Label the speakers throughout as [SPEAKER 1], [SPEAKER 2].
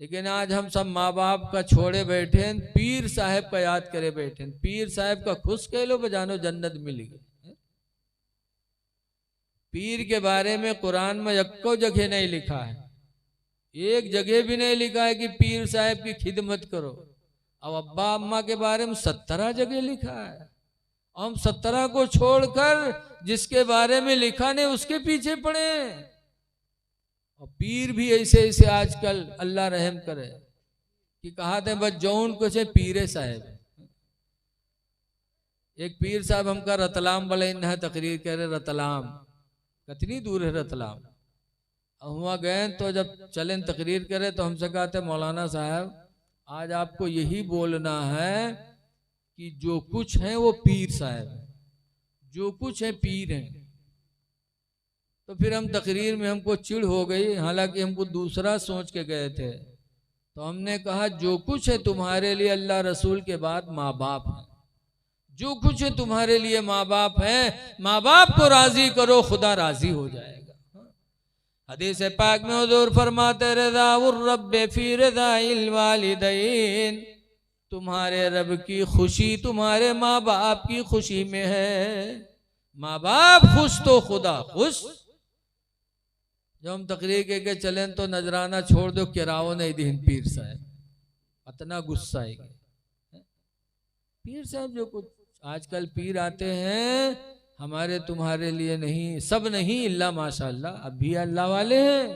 [SPEAKER 1] लेकिन आज हम सब माँ बाप का छोड़े बैठे हैं, पीर साहब का याद करे बैठे हैं। पीर साहब का खुश कह लो बजानो जन्नत मिलेगी। पीर के बारे में कुरान में एको जगह नहीं लिखा है, एक जगह भी नहीं लिखा है कि पीर साहब की खिदमत करो। अब अब्बा अम्मा के बारे में 17 जगह लिखा है। हम 17 को छोड़कर जिसके बारे में लिखा नहीं उसके पीछे पड़े। और पीर भी ऐसे ऐसे आजकल अल्लाह रहम करे कि कहा थे बस जौन कुछ है पीरे साहब। एक पीर साहब हमका रतलाम वाले है तकरीर कह रहे, रतलाम कितनी दूर है रतलाम। वहाँ गए तो जब चले तकरीर करे तो हमसे कहा थे मौलाना साहब आज आपको यही बोलना है कि जो कुछ है वो पीर साहब है, जो कुछ है पीर है। तो फिर हम तकरीर में हमको चिढ़ हो गई, हालांकि हमको दूसरा सोच के गए थे। तो हमने कहा जो कुछ है तुम्हारे लिए अल्लाह रसूल के बाद माँ बाप है, जो कुछ है तुम्हारे लिए माँ बाप है। माँ बाप को राजी करो खुदा राजी हो जाएगा। हदीस पाक में हुजूर फरमाते रज़ाउर रब्बे फी रज़ाइल वालिदैन, तुम्हारे रब की खुशी तुम्हारे माँ बाप की खुशी में है। माँ बाप खुश तो खुदा खुश। जब हम तकरीर के चलें तो नजराना छोड़ दो किराओ नहीं दिन पीर साहब, इतना गुस्सा आएगा। पीर साहब जो कुछ आजकल पीर आते हैं हमारे तुम्हारे लिए नहीं, सब नहीं इल्ला माशाअल्लाह, अब भी अल्लाह वाले हैं।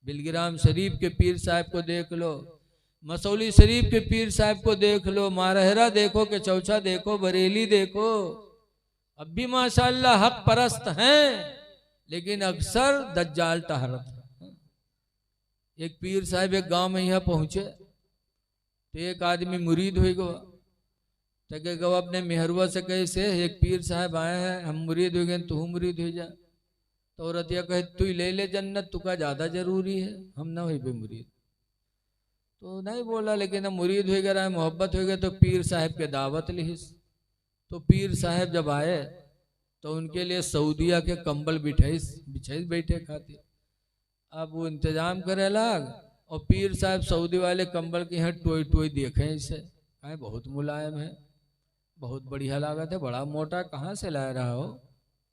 [SPEAKER 1] बिलगिराम शरीफ के पीर साहब को देख लो, मसौली शरीफ के पीर साहब को देख लो, मारहरा देखो के चौचा देखो, बरेली देखो, अब भी माशाअल्लाह हक परस्त हैं, लेकिन अक्सर दज्जाल तहरत। एक पीर साहब एक गांव में यहाँ पहुंचे तो एक आदमी मुरीद हो गया। तो के गवा अपने मेहरुआ से कैसे एक पीर साहब आए हैं, हम मुरीद हो गए, तू मुरीद हो जा। तो औरतिया कहे तू ले ले जन्नत, तुका ज्यादा जरूरी है, हम ना हुई बे मुरीद। तो नहीं बोला, लेकिन हम मुरीद हो गया, मोहब्बत हो गया, तो पीर साहब के दावत लिहिस। तो पीर साहब जब आए तो उनके लिए सऊदिया के कंबल बिछाई बैठे खाते। अब वो इंतजाम करे लग और पीर साहब सऊदी वाले कंबल के यहाँ टोई टोई देखे इसे, कहे बहुत मुलायम है, बहुत बढ़िया लागत है, बड़ा मोटा, कहाँ से ला रहा हो,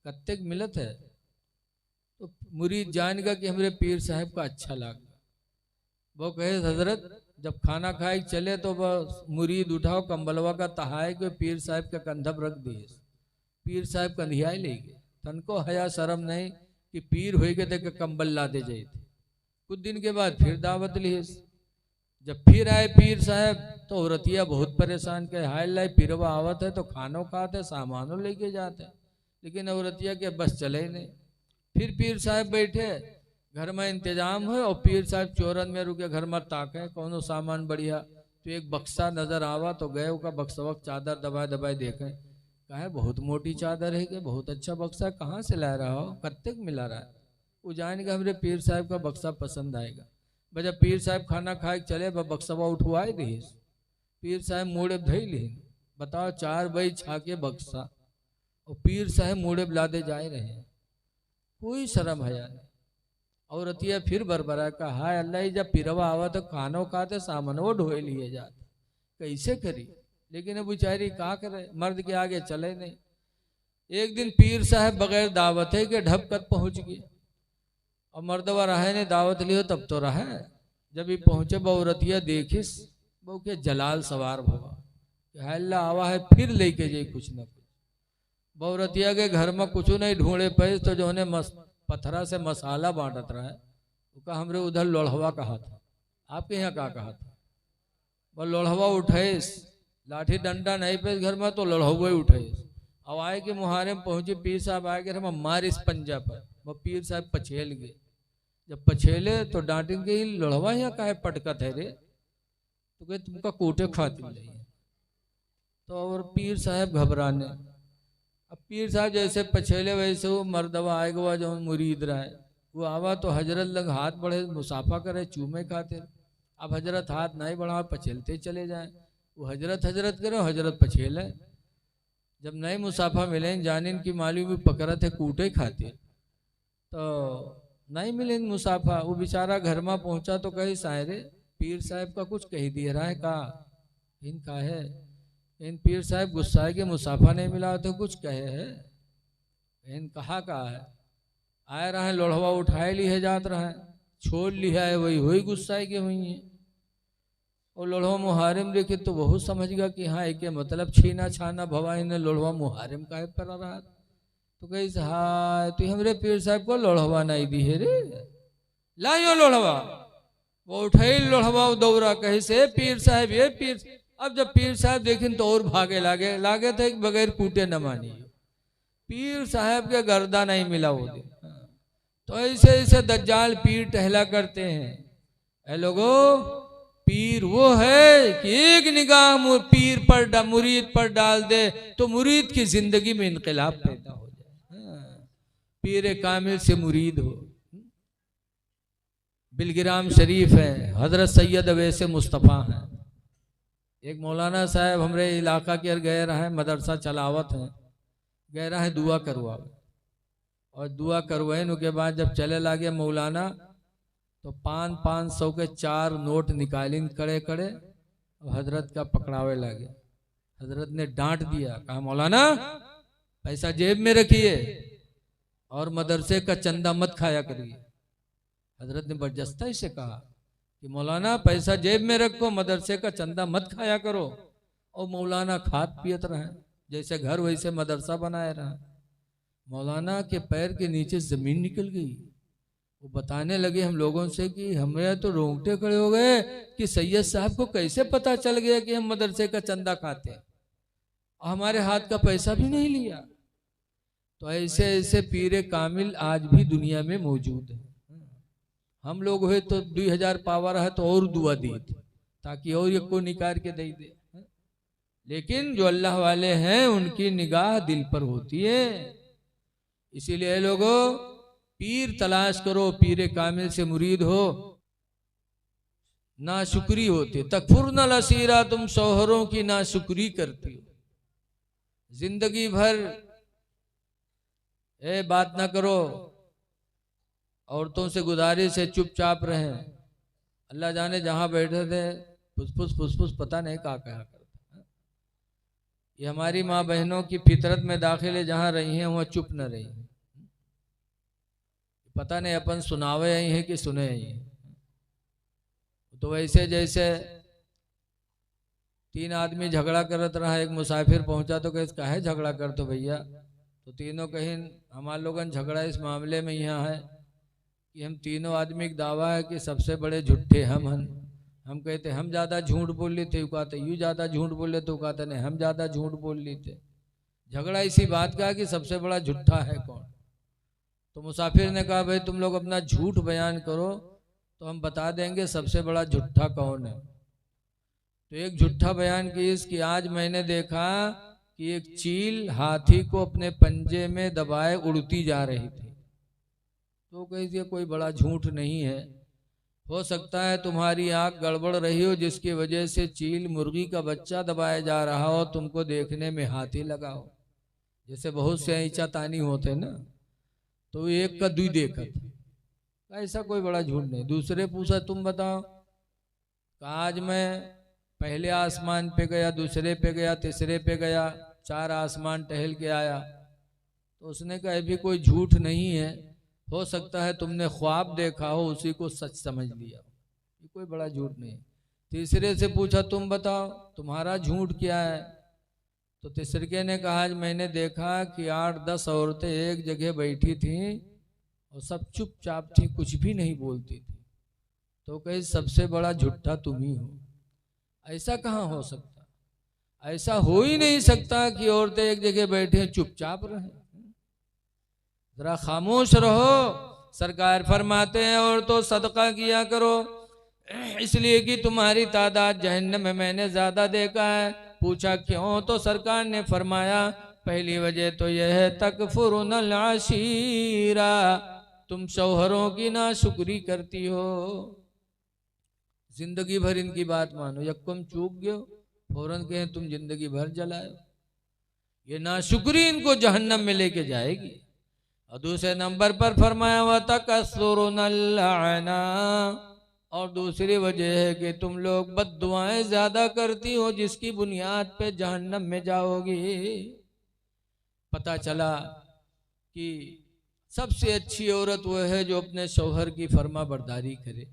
[SPEAKER 1] कत्ते मिलत है। तो मुरीद जान गया कि हमारे पीर साहब का अच्छा लगा। वो कहे हजरत जब खाना खाए चले तो बस मुरीद उठाओ कंबलवा का तहाए के पीर साहब का कंधा रख दिए। पीर साहब कंधियाई ले गए, तनको हया शर्म नहीं कि पीर हो गए थे कंबल ला दे जाए थे। कुछ दिन के बाद फिर दावत ली। जब फिर आए पीर साहब तो औरतिया बहुत परेशान के, हाय लाई पीरवा आवत है तो खानों खाते सामानों लेके जाते, लेकिन औरतिया के बस चले ही नहीं। फिर पीर साहब बैठे, घर में इंतजाम हो और पीर साहब चौरन में रुके, घर में ताके कौनो सामान बढ़िया। तो एक बक्सा नजर आवा तो गए का बक्सवक चादर दबाए दबाए देखे, कहा बहुत मोटी चादर है कि बहुत अच्छा बक्सा, कहाँ से ला रहा हो, कत्तेक मिला रहा है। वो जाएंगे हमरे पीर साहब का बक्सा पसंद आएगा। जब पीर साहब खाना खाए चले बक्सवा उठवाए दी, पीर साहब मोड़े धई ली, बताओ 4 बई छाके बक्सा, और पीर साहब मोड़े लादे जाए रहे, कोई शर्म हया नहीं। और अतिया फिर बरबरा का, हाय अल्लाह जब पीरवा आवा तो खानो खाते सामान वो ढोए लिए जाते, कैसे करी। लेकिन अब बेचारी का करे, मर्द के आगे चले नहीं। एक दिन पीर साहब बगैर दावत है के ढपकत पहुंच गए, और मर्दवा रहे ने दावत लियो तब तो रहे। जब ये पहुंचे बहुरतिया देखिस बहु के जलाल सवार भवा, हल्ला आवा है फिर लेके जाए कुछ न कुछ। बहुरतिया के घर में कुछ नहीं ढूंढे पे तो जो पत्थरा से मसाला बांटत रहा है, उसका हमरे उधर लोढ़वा कहा था, आपके यहाँ का कहा था। वो लोढ़वा उठे, लाठी डंडा नहीं पे घर में तो लोढ़वा ही उठे। अब आए के मुहारे में पहुंचे, पीर साहब आए के मार इस पंजा पर, वो पीर साहब पछेल गए। जब पछेले तो डांटेंगे लोढ़वा यहाँ का है पटकत है रे, तो कहे तुमका कोटे खाती नहीं। तो और पीर साहब घबराने, अब पीर साहब जैसे पछेले वैसे वो मर्दवा आएगा जो मुरीद रहा है, वो आवा तो हजरत लग हाथ बढ़े मुसाफा करे चूमे खाते। अब हजरत हाथ नहीं बढ़ा पछेलते चले जाए, वो हजरत हजरत करो हजरत पछेले। जब नए मुसाफा मिले जानिन की मालूम भी पकड़ा थे कूटे खाते। तो नहीं मिले मुसाफा। वो बेचारा घर में पहुंचा तो कहे सायरे पीर साहब का कुछ कही दिया रहा है का इनका है। इन पीर साहब गुस्सा है कि मुसाफा नहीं मिला तो कुछ कहे है। इन कहा है आए रहा है लोढ़वा उठाए लिए जात रहा है छोड़ लिया है वही गुस्सा है कि हुई है। और लोढ़वा मुहारिम देखे तो बहुत समझ गया कि हाँ एक मतलब छीना छाना भवा ने लोढ़वा मुहारिम का है पर रहा। तो कही हाँ तू हमरे पीर साहब को लोढ़वा नहीं दी है रे लाइयो लोढ़वा। वो उठाई लोढ़वा दौरा कहे से पीर साहब ये पीर। अब जब पीर साहब देखें तो और भागे लागे थे बगैर कूटे न मानी। पीर साहब के गर्दा नहीं मिला वो दिन। तो ऐसे ऐसे दज्जाल पीर टहला करते हैं। ऐ लोगो पीर वो है कि एक निगाह पीर पर मुरीद पर डाल दे तो मुरीद की जिंदगी में इनकलाब पैदा हो जाए। पीर कामिल से मुरीद हो। बिलगिराम शरीफ है हजरत सैयद अवैसे मुस्तफ़ा हैं। एक मौलाना साहब हमारे इलाका के गए रहे मदरसा चलावत हैं गए रहे दुआ करवा और दुआ करवाइन के बाद जब चले लागे मौलाना तो 500 के 4 नोट निकालिन कड़े कड़े हजरत का पकड़ावे लगे। हजरत ने डांट दिया कहा मौलाना पैसा जेब में रखिए और मदरसे का चंदा मत खाया करिए। हजरत ने बरजस्ता से कहा कि मौलाना पैसा जेब में रखो मदरसे का चंदा मत खाया करो। और मौलाना खात पियत रहे जैसे घर वैसे मदरसा बनाए रहा। मौलाना के पैर के नीचे जमीन निकल गई। वो बताने लगे हम लोगों से कि हमें तो रोंगटे खड़े हो गए कि सैयद साहब को कैसे पता चल गया कि हम मदरसे का चंदा खाते हैं और हमारे हाथ का पैसा भी नहीं लिया। तो ऐसे ऐसे पीरे कामिल आज भी दुनिया में मौजूद है। हम लोग हुए तो 2000 पावर है तो और दुआ दी थी ताकि और एक को निकाल के दे दे। लेकिन जो अल्लाह वाले हैं उनकी निगाह दिल पर होती है। इसीलिए लोगों पीर तलाश करो पीरे कामिल से मुरीद हो। ना शुक्री होती तकफुर न लसीरा तुम शौहरों की ना शुक्री करती हो। जिंदगी भर बात ना करो औरतों से गुजारिश है चुपचाप रहें। अल्लाह जाने जहां बैठे थे फुसफुस पता नहीं क्या कहा करता। ये हमारी माँ बहनों की फितरत में दाखिल है जहां रही हैं वहां चुप न रही। पता नहीं अपन सुनावे आई है कि सुने आई है। तो वैसे जैसे 3 आदमी झगड़ा करत रहा एक मुसाफिर पहुंचा तो कहे काहे झगड़ा कर तो भैया। तो तीनों कहीं हमारे लोगन झगड़ा इस मामले में यहाँ है कि हम तीनों आदमी का दावा है कि सबसे बड़े झूठे हम कहते हम ज़्यादा झूठ बोल रहे थे। कहते यूँ ज़्यादा झूठ बोले तो कहते नहीं हम ज़्यादा झूठ बोल रहे थे। झगड़ा इसी बात का कि सबसे बड़ा झूठा है कौन। तो मुसाफिर ने कहा भाई तुम लोग अपना झूठ बयान करो तो हम बता देंगे सबसे बड़ा झूठा कौन है। तो एक झूठा बयान की कि आज मैंने देखा कि एक चील हाथी को अपने पंजे में दबाए उड़ती जा रही थी। तो कही कोई बड़ा झूठ नहीं है। हो सकता है तुम्हारी आंख गड़बड़ रही हो जिसकी वजह से चील मुर्गी का बच्चा दबाया जा रहा हो तुमको देखने में हाथी लगा हो। जैसे बहुत से ऐचा तानी होते ना तो एक का दुई देखा ऐसा कोई बड़ा झूठ नहीं। दूसरे पूछा तुम बताओ आज मैं पहले आसमान पे गया दूसरे पे गया तीसरे पे गया 4 आसमान टहल के आया। तो उसने कहा भी कोई झूठ नहीं है। हो सकता है तुमने ख्वाब देखा हो उसी को सच समझ लिया। ये कोई बड़ा झूठ नहीं। तीसरे से पूछा तुम बताओ तुम्हारा झूठ क्या है। तो तीसरे ने कहा मैंने देखा कि 8-10 औरतें एक जगह बैठी थीं और सब चुपचाप थी कुछ भी नहीं बोलती थी। तो कहे सबसे बड़ा झूठा तुम ही हो। ऐसा कहाँ हो सकता। ऐसा हो ही नहीं सकता कि औरतें एक जगह बैठे चुपचाप रहें। जरा खामोश रहो। सरकार फरमाते हैं और तो सदका किया करो इसलिए कि तुम्हारी तादाद जहन्नम में मैंने ज्यादा देखा है। पूछा क्यों। तो सरकार ने फरमाया पहली वजह तो यह है तकफुरुनल आशीरा तुम शौहरों की नाशुक्री करती हो। जिंदगी भर इनकी बात मानो यक्कम चूक गयो फौरन कहें तुम जिंदगी भर जलाए। ये नाशुक्री इनको जहन्नम में लेके जाएगी। और दूसरे नंबर पर फरमाया वतकस्सुरुनल लअना, और दूसरी वजह है कि तुम लोग बद्दुआएं ज्यादा करती हो जिसकी बुनियाद पे जहन्नम में जाओगी। पता चला कि सबसे अच्छी औरत वो है जो अपने शौहर की फर्मा बरदारी करे।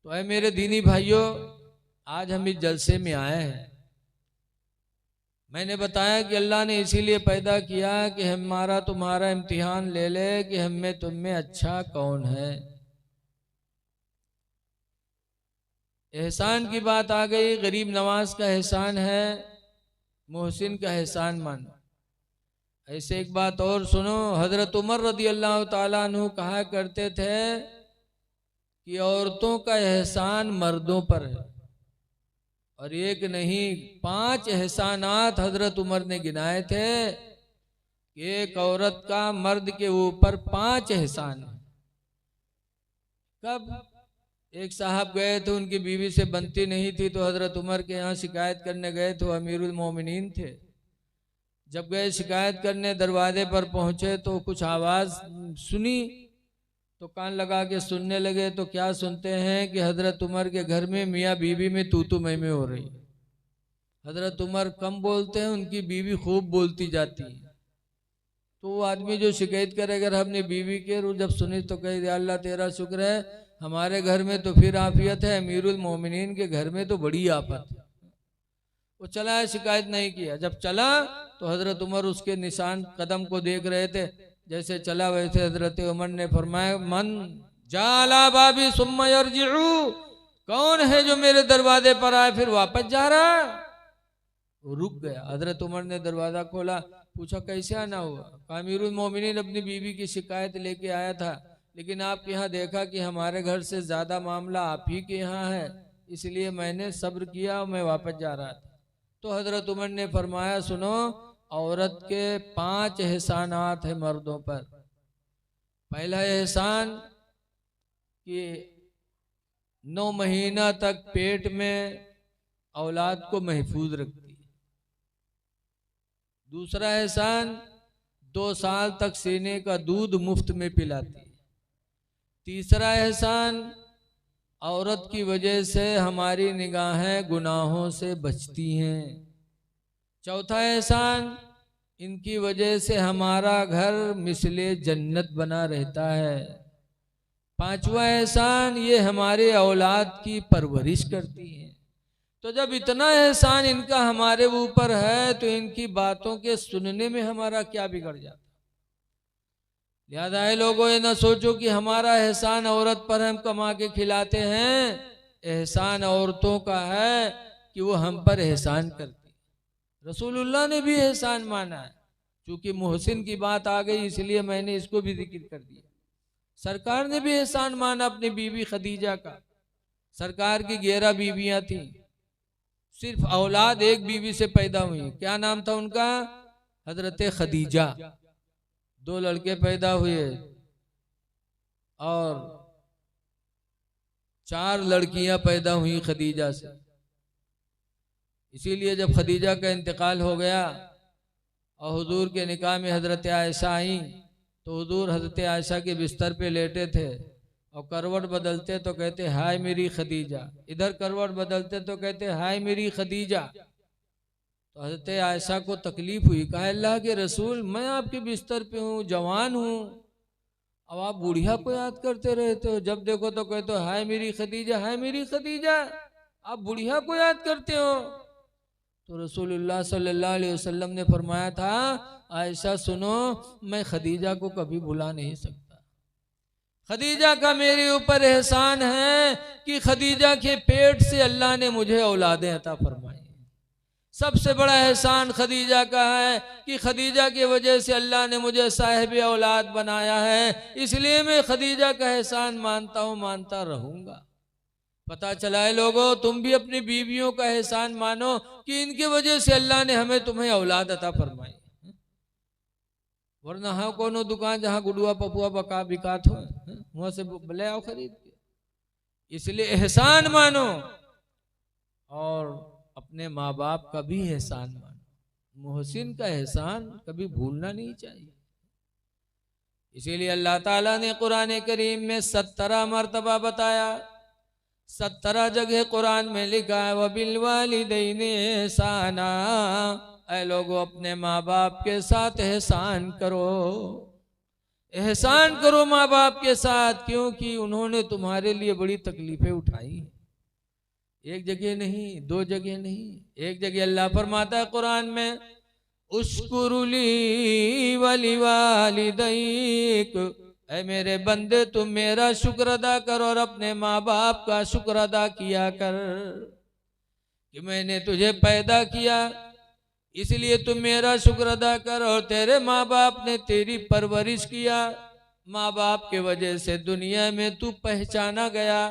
[SPEAKER 1] तो ऐ मेरे दीनी भाइयों, आज हम इस जलसे में आए हैं। मैंने बताया कि अल्लाह ने इसीलिए पैदा किया कि हमारा तुम्हारा इम्तिहान ले ले कि हम में तुम में अच्छा कौन है। एहसान की बात आ गई, गरीब नवाज का एहसान है, मोहसिन का एहसान मानो। ऐसे एक बात और सुनो, हजरत उमर रदी अल्लाह ताला अन्हु कहा करते थे कि औरतों का एहसान मर्दों पर है, और एक नहीं 5 एहसानात हजरत उमर ने गिनाए थे कि एक औरत का मर्द के ऊपर 5 एहसान है। कब? एक साहब गए थे, उनकी बीवी से बनती नहीं थी, तो हजरत उमर के यहाँ शिकायत करने गए थे, अमीरुल मोमिनीन थे। जब गए शिकायत करने, दरवाजे पर पहुंचे तो कुछ आवाज सुनी, तो कान लगा के सुनने लगे। तो क्या सुनते हैं कि हजरत उमर के घर में मियाँ बीवी में तू मैं हो रही। हजरत उमर कम बोलते हैं, उनकी बीवी खूब बोलती जाती है। तो वो आदमी जो शिकायत करे अगर अपनी बीवी के रू जब सुनी तो कहे अल्लाह तेरा शुक्र है, हमारे घर में तो फिर आफियत है, अमीरुल मोमिनीन के घर में तो बड़ी आफत है। वो चला है, शिकायत नहीं किया। जब चला तो हजरत उमर उसके निशान कदम को देख रहे थे। जैसे चला वैसे हजरत उमर ने फरमाया मन जाला बाबी सुम्मा यरजिउ, कौन है जो मेरे दरवाजे पर आए फिर वापस जा रहा है। वो रुक गया। हजरत उमर ने दरवाजा खोला, पूछा कैसे आना हुआ। अमीरुल मोमिनीन अपनी बीवी की शिकायत लेके आया था, लेकिन आपके यहाँ देखा कि हमारे घर से ज्यादा मामला आप ही के यहाँ है, इसलिए मैंने सब्र किया और मैं वापस जा रहा था। तो हजरत उमर ने फरमाया सुनो, औरत के 5 एहसानात है मर्दों पर। पहला एहसान कि 9 महीना तक पेट में औलाद को महफूज रखती है। दूसरा एहसान 2 साल तक सीने का दूध मुफ्त में पिलाती है। तीसरा एहसान औरत की वजह से हमारी निगाहें गुनाहों से बचती हैं। चौथा एहसान इनकी वजह से हमारा घर मिसले जन्नत बना रहता है। पांचवा एहसान ये हमारे औलाद की परवरिश करती हैं। तो जब इतना एहसान इनका हमारे ऊपर है तो इनकी बातों के सुनने में हमारा क्या बिगड़ जाता। लिहाजा है लोगों, ये ना सोचो कि हमारा एहसान औरत पर हम कमा के खिलाते हैं। एहसान औरतों का है कि वो हम पर एहसान करती। रसूलुल्लाह ने भी एहसान माना है। चूंकि मोहसिन की बात आ गई इसलिए मैंने इसको भी जिक्र कर दिया। सरकार ने भी एहसान माना अपनी बीवी खदीजा का। सरकार की 11 बीवियां थी, सिर्फ औलाद एक बीवी से पैदा हुई। क्या नाम था उनका? हजरत खदीजा। 2 लड़के पैदा हुए और 4 लड़कियां पैदा हुई खदीजा से। इसीलिए जब खदीजा का इंतकाल हो गया और हुजूर के निकाह में हजरत आयशा आई, तो हुजूर हजरत आयशा के बिस्तर पे लेटे थे और करवट बदलते तो कहते हाय मेरी खदीजा, इधर करवट बदलते तो कहते हाय मेरी खदीजा। तो हजरत आयशा को तकलीफ हुई, कहा अल्लाह के रसूल मैं आपके बिस्तर पे हूँ, जवान हूँ, अब आप बुढ़िया को याद करते रहते हो, जब देखो तो कहते हो हाय मेरी खदीजा, हाय मेरी खदीजा, आप बुढ़िया को याद करते हो। तो रसूलुल्लाह सल्लल्लाहु अलैहि वसल्लम ने फरमाया था आयशा सुनो, मैं खदीजा को कभी भुला नहीं सकता। खदीजा का मेरे ऊपर एहसान है कि खदीजा के पेट से अल्लाह ने मुझे औलादें अता फरमाई। सबसे बड़ा एहसान खदीजा का है कि खदीजा की वजह से अल्लाह ने मुझे साहिब औलाद बनाया है, इसलिए मैं खदीजा का एहसान मानता हूँ, मानता रहूंगा। पता चला है लोगों, तुम भी अपनी बीवियों का एहसान मानो कि इनकी वजह से अल्लाह ने हमें तुम्हें औलाद अता फरमाई। वरना हाँ कोनो दुकान जहाँ गुडुआ पपुआ बका बिकात हो वहां से ले आओ खरीद के। इसलिए एहसान मानो और अपने माँ बाप का भी एहसान मानो। मोहसिन का एहसान कभी भूलना नहीं चाहिए। इसीलिए अल्लाह ताला ने कुरान करीम में 17 मर्तबा बताया, 17 जगह कुरान में लिखा है वबिल वालिदैनि एहसाना, ऐ लोगों अपने माँ बाप के साथ एहसान करो, एहसान करो माँ बाप के साथ, क्योंकि उन्होंने तुम्हारे लिए बड़ी तकलीफें उठाई। एक जगह नहीं, 2 जगह नहीं, एक जगह अल्लाह फरमाता है कुरान में उस्कुरुली वली वालिदैक, ऐ मेरे बंदे तुम मेरा शुक्र अदा कर और अपने माँ बाप का शुक्र अदा किया कर कि मैंने तुझे पैदा किया, इसलिए तुम मेरा शुक्र अदा कर। और तेरे माँ बाप ने तेरी परवरिश किया, माँ बाप के वजह से दुनिया में तू पहचाना गया,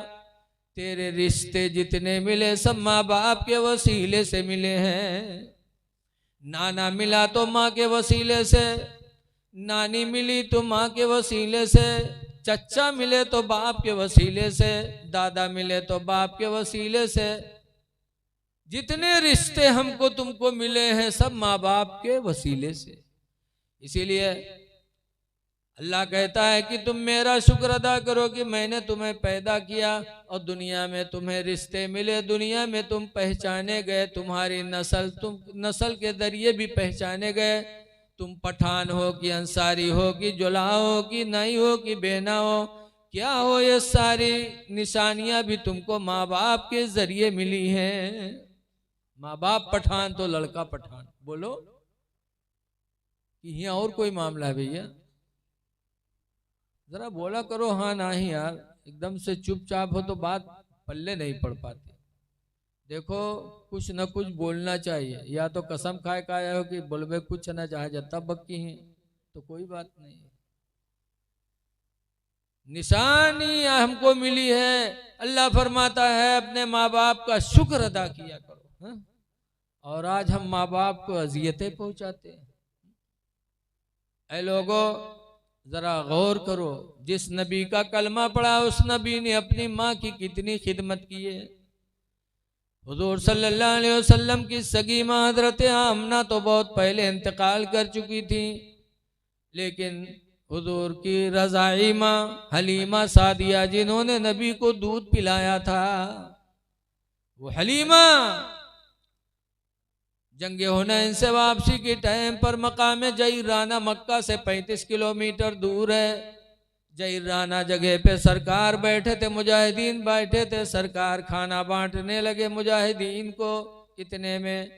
[SPEAKER 1] तेरे रिश्ते जितने मिले सब माँ बाप के वसीले से मिले हैं। नाना मिला तो माँ के वसीले से, नानी मिली तो माँ के वसीले से, चचा मिले तो बाप के वसीले से, दादा मिले तो बाप के वसीले से, जितने रिश्ते हमको तुमको मिले हैं सब माँ बाप के वसीले से। इसीलिए अल्लाह कहता है कि तुम मेरा शुक्र अदा करो कि मैंने तुम्हें पैदा किया और दुनिया में तुम्हें रिश्ते मिले, दुनिया में तुम पहचाने गए, तुम्हारी नस्ल, तुम नस्ल के जरिए भी पहचाने गए। तुम पठान हो कि अंसारी हो कि जुला हो कि नहीं हो कि बेना हो, क्या हो, ये सारी निशानियां भी तुमको माँ बाप के जरिए मिली हैं। माँ बाप पठान तो लड़का पठान। बोलो कि यहाँ और कोई मामला है भैया? जरा बोला करो हाँ नहीं यार, एकदम से चुपचाप हो तो बात पल्ले नहीं पड़ पाती। देखो कुछ न कुछ बोलना चाहिए, या तो कसम खाए का आया हो कि बोलबे कुछ न चाहे जता बक्की है तो कोई बात नहीं। निशानी हमको मिली है, अल्लाह फरमाता है अपने माँ बाप का शुक्र अदा किया करो, हा? और आज हम माँ बाप को अजियतें पहुंचाते हैं। ऐ लोगों जरा गौर करो, जिस नबी का कलमा पढ़ा उस नबी ने अपनी माँ की कितनी खिदमत की है। हुजूर सल्लल्लाहु अलैहि वसल्लम की सगी माँ हजरत आमना तो बहुत पहले इंतकाल कर चुकी थी, लेकिन हुजूर की रज़ाई माँ हलीमा सादिया जिन्होंने नबी को दूध पिलाया था, वो हलीमा जंगे हुनैन से वापसी के टाइम पर मकाम जईराना मक्का से 35 किलोमीटर दूर है। जईराना जगह पे सरकार बैठे थे, मुजाहिदीन बैठे थे, सरकार खाना बांटने लगे मुजाहिदीन को। इतने में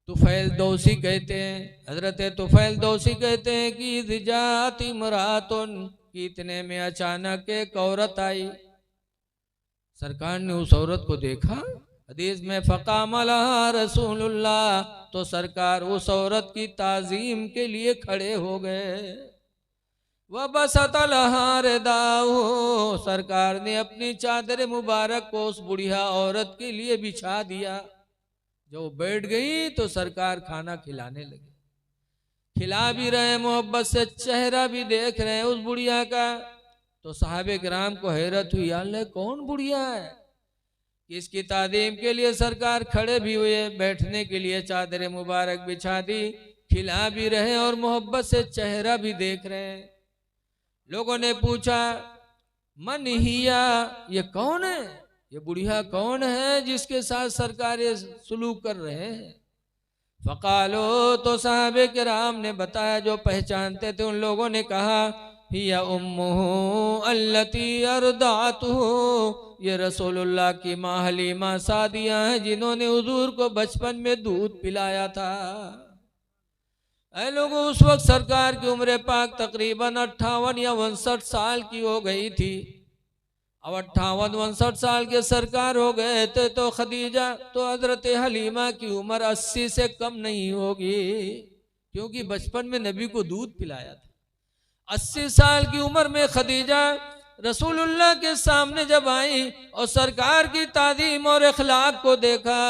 [SPEAKER 1] तुफैल दौसी कहते हैं, हजरत तुफैल दौसी कहते हैं कि रिजाती मरातुन, कि इतने में अचानक एक औरत आई। सरकार ने उस औरत को देखा, हदीस में फ़क़ाम लहा रसूलुल्लाह, तो सरकार उस औरत की ताज़ीम के लिए खड़े हो गए। वह बसत लहा रिदाहु, सरकार ने अपनी चादर मुबारक को उस बुढ़िया औरत के लिए बिछा दिया। जो बैठ गई तो सरकार खाना खिलाने लगे, खिला भी रहे, मोहब्बत से चेहरा भी देख रहे हैं उस बुढ़िया का। तो साहबे किराम को हैरत हुई, अल्लाह कौन बुढ़िया है? इसकी तादीम के लिए सरकार खड़े भी हुए, बैठने के लिए चादर मुबारक बिछा दी, खिला भी रहे और मोहब्बत से चेहरा भी देख रहे हैं। लोगों ने पूछा मन हिया, ये कौन है, ये बुढ़िया कौन है जिसके साथ सरकार ये सुलूक कर रहे हैं? फ़क़ालो, तो साहबे किराम ने बताया, जो पहचानते थे उन लोगों ने कहा हिया उम्मुहु अल्लती अरदातुहु, ये रसूलुल्लाह की माँ हलीमा सादिया हैं जिन्होंने हुजूर को बचपन में दूध पिलाया था। ऐ लोगों उस वक्त सरकार की उम्र पाक तकरीबन 58 या 59 साल की हो गई थी। अब 58-59 साल के सरकार हो गए थे तो खदीजा, तो हजरत हलीमा की उम्र 80 से कम नहीं होगी, क्योंकि बचपन में नबी को दूध पिलाया था। 80 साल की उम्र में खदीजा रसूलुल्लाह के सामने जब आई और सरकार की तादीम और अखलाक को देखा,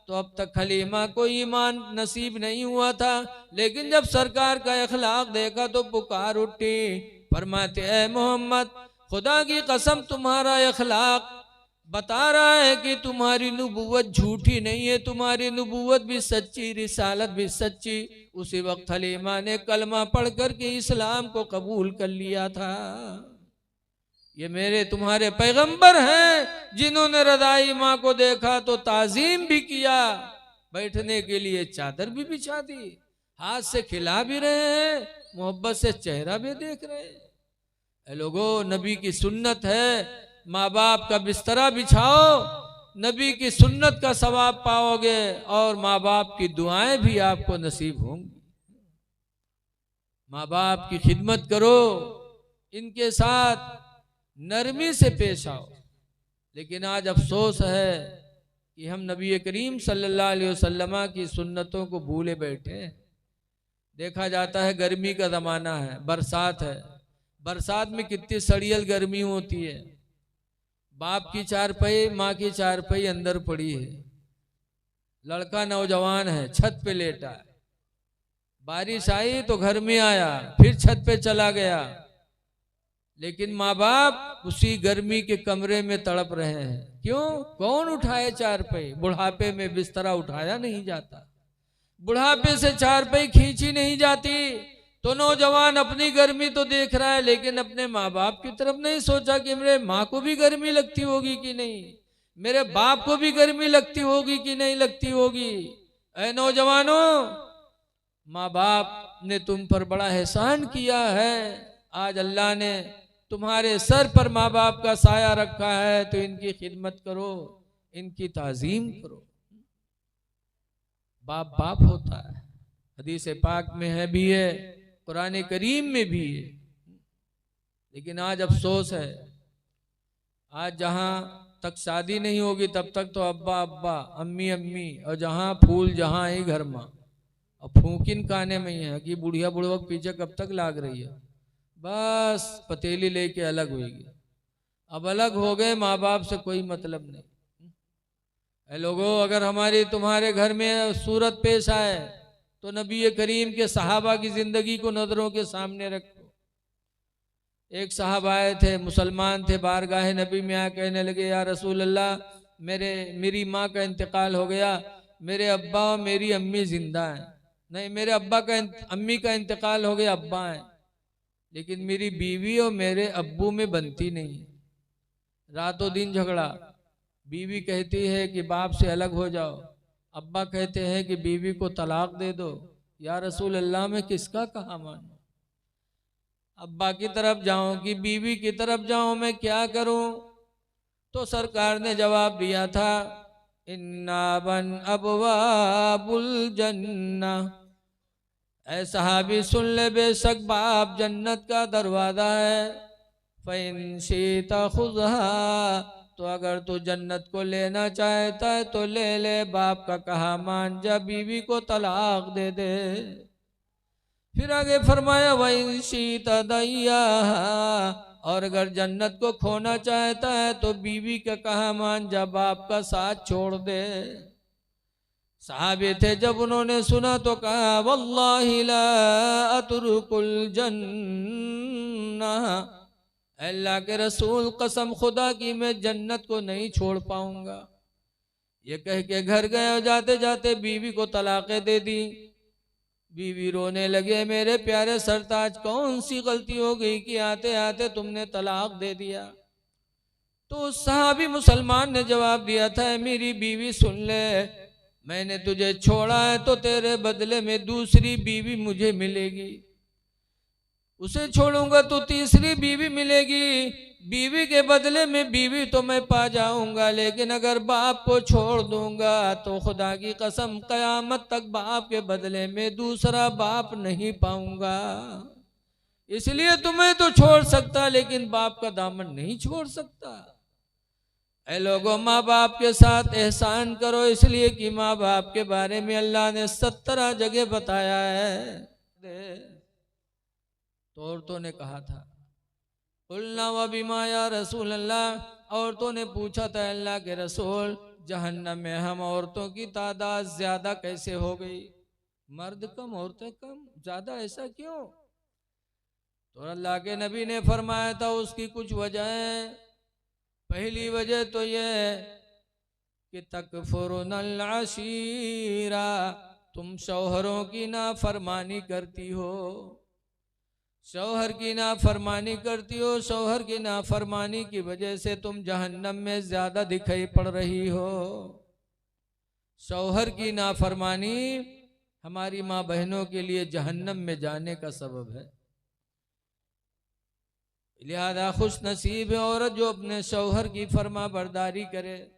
[SPEAKER 1] तो अब तक हलीमा को ईमान नसीब नहीं हुआ था, लेकिन जब सरकार का अखलाक देखा तो पुकार उठी, फरमाते ऐ मोहम्मद, खुदा की कसम तुम्हारा अखलाक बता रहा है कि तुम्हारी नबूवत झूठी नहीं है, तुम्हारी नबूवत भी सच्ची, रिसालत भी सच्ची। उसी वक्त हलीमा ने कलमा पढ़ कर के इस्लाम को कबूल कर लिया था। ये मेरे तुम्हारे पैगंबर हैं जिन्होंने रज़ाई माँ को देखा तो ताजीम भी किया, बैठने के लिए चादर भी बिछा दी, हाथ से खिला भी रहे हैं, मोहब्बत से चेहरा भी देख रहे हैं। ए लोगों, नबी की सुन्नत है, माँ बाप का बिस्तरा बिछाओ, नबी की सुन्नत का सवाब पाओगे और माँ बाप की दुआएं भी आपको नसीब होंगी। माँ बाप की खिदमत करो, इनके साथ नरमी से पेश आओ। लेकिन आज अफसोस है कि हम नबी करीम सल्लल्लाहु अलैहि वसल्लम की सुन्नतों को भूले बैठे। देखा जाता है गर्मी का ज़माना है, बरसात है, बरसात में कितनी सड़ियल गर्मी होती है। बाप की चारपाई, माँ की चारपाई अंदर पड़ी है, लड़का नौजवान है छत पे लेटा है, बारिश आई तो घर में आया, फिर छत पे चला गया, लेकिन माँ बाप उसी गर्मी के कमरे में तड़प रहे हैं। क्यों? कौन उठाए चारपाई? बुढ़ापे में बिस्तरा उठाया नहीं जाता, बुढ़ापे से चारपाई खींची नहीं जाती। तो नौजवान अपनी गर्मी तो देख रहा है, लेकिन अपने माँ बाप की तरफ नहीं सोचा कि मेरे माँ को भी गर्मी लगती होगी कि नहीं, मेरे बाप को भी गर्मी लगती होगी कि नहीं लगती होगी। ऐ नौजवानों, माँ बाप ने तुम पर बड़ा एहसान किया है। आज अल्लाह ने तुम्हारे सर पर माँ बाप का साया रखा है, तो इनकी खिदमत करो, इनकी ताजीम करो। बाप बाप होता है, हदीस पाक में है भी है, कुरान करीम में भी है। लेकिन आज अफसोस है, आज जहां तक शादी नहीं होगी तब तक तो अब्बा अब्बा, अम्मी अम्मी, और जहां फूल जहां ही घर माँ, और फूकिन काने में ही है कि बुढ़िया बुढ़वक पीछे कब तक लाग रही है, बस पतीली लेके अलग होगी। अब अलग हो गए, माँ बाप से कोई मतलब नहीं। ऐ लोगों, अगर हमारी तुम्हारे घर में सूरत पेश आए तो नबी करीम के सहाबा की जिंदगी को नजरों के सामने रखो। एक साहब आए थे, मुसलमान थे, बारगाह नबी में आए, कहने लगे या रसूल अल्लाह, मेरी माँ का इंतकाल हो गया, मेरे अब्बा और मेरी अम्मी जिंदा हैं। नहीं, मेरे अम्मी का इंतकाल हो गया, अब्बा हैं, लेकिन मेरी बीवी और मेरे अब्बू में बनती नहीं है। रातों दिन झगड़ा, बीवी कहती है कि बाप से अलग हो जाओ, अब्बा कहते हैं कि बीवी को तलाक दे दो। या रसूल अल्लाह, मैं किसका कहा मानूं? अब्बा की तरफ जाऊं कि बीवी की तरफ जाऊं, मैं क्या करूं? तो सरकार ने जवाब दिया था, इन्ना बन अबवाबुल जन्ना। ऐ सहाबी सुन ले, बेशक बाप जन्नत का दरवाजा है। फ़इन शीता खुज़हा, तो अगर तू जन्नत को लेना चाहता है तो ले ले, बाप का कहा मान जा, बीवी को तलाक दे दे। फिर आगे फरमाया वइन शीता दैया, और अगर जन्नत को खोना चाहता है तो बीवी का कहा मान जा, बाप का साथ छोड़ दे। साहबे थे, जब उन्होंने सुना तो कहा वल्लाहि ला अतरुकुल जन्नह, अल्लाह के रसूल कसम खुदा की मैं जन्नत को नहीं छोड़ पाऊंगा। ये कह के घर गए और जाते जाते बीवी को तलाक़ें दे दी। बीवी रोने लगे, मेरे प्यारे सरताज, कौन सी गलती हो गई कि आते आते तुमने तलाक दे दिया? तो उस सहाबी मुसलमान ने जवाब दिया था, मेरी बीवी सुन ले, मैंने तुझे छोड़ा है तो तेरे बदले में दूसरी बीवी मुझे मिलेगी, उसे छोड़ूंगा तो तीसरी बीवी मिलेगी, बीवी के बदले में बीवी तो मैं पा जाऊंगा, लेकिन अगर बाप को छोड़ दूंगा तो खुदा की कसम कयामत तक बाप के बदले में दूसरा बाप नहीं पाऊंगा। इसलिए तुम्हें तो छोड़ सकता, लेकिन बाप का दामन नहीं छोड़ सकता। ऐ लोगों, माँ बाप के साथ एहसान करो, इसलिए कि माँ बाप के बारे में अल्लाह ने 17 जगह बताया है। तो औरतों ने कहा था, कुलना व बिमा या रसूल अल्लाह, औरतों ने पूछा था अल्लाह के रसूल, जहन्नम में हम औरतों की तादाद ज्यादा कैसे हो गई? मर्द कम औरतें कम, ज्यादा ऐसा क्यों? तो अल्लाह के नबी ने फरमाया था उसकी कुछ वजह है। पहली वजह तो यह कि तकफुरुनल अशीरा, तुम शौहरों की नाफरमानी करती हो, शौहर की नाफरमानी करती हो। शौहर की नाफरमानी की वजह से तुम जहन्नम में ज्यादा दिखाई पड़ रही हो। शौहर की नाफरमानी हमारी माँ बहनों के लिए जहन्नम में जाने का सबब है। लिहाजा खुश नसीब है औरत जो अपने शौहर की फरमा बरदारी करे।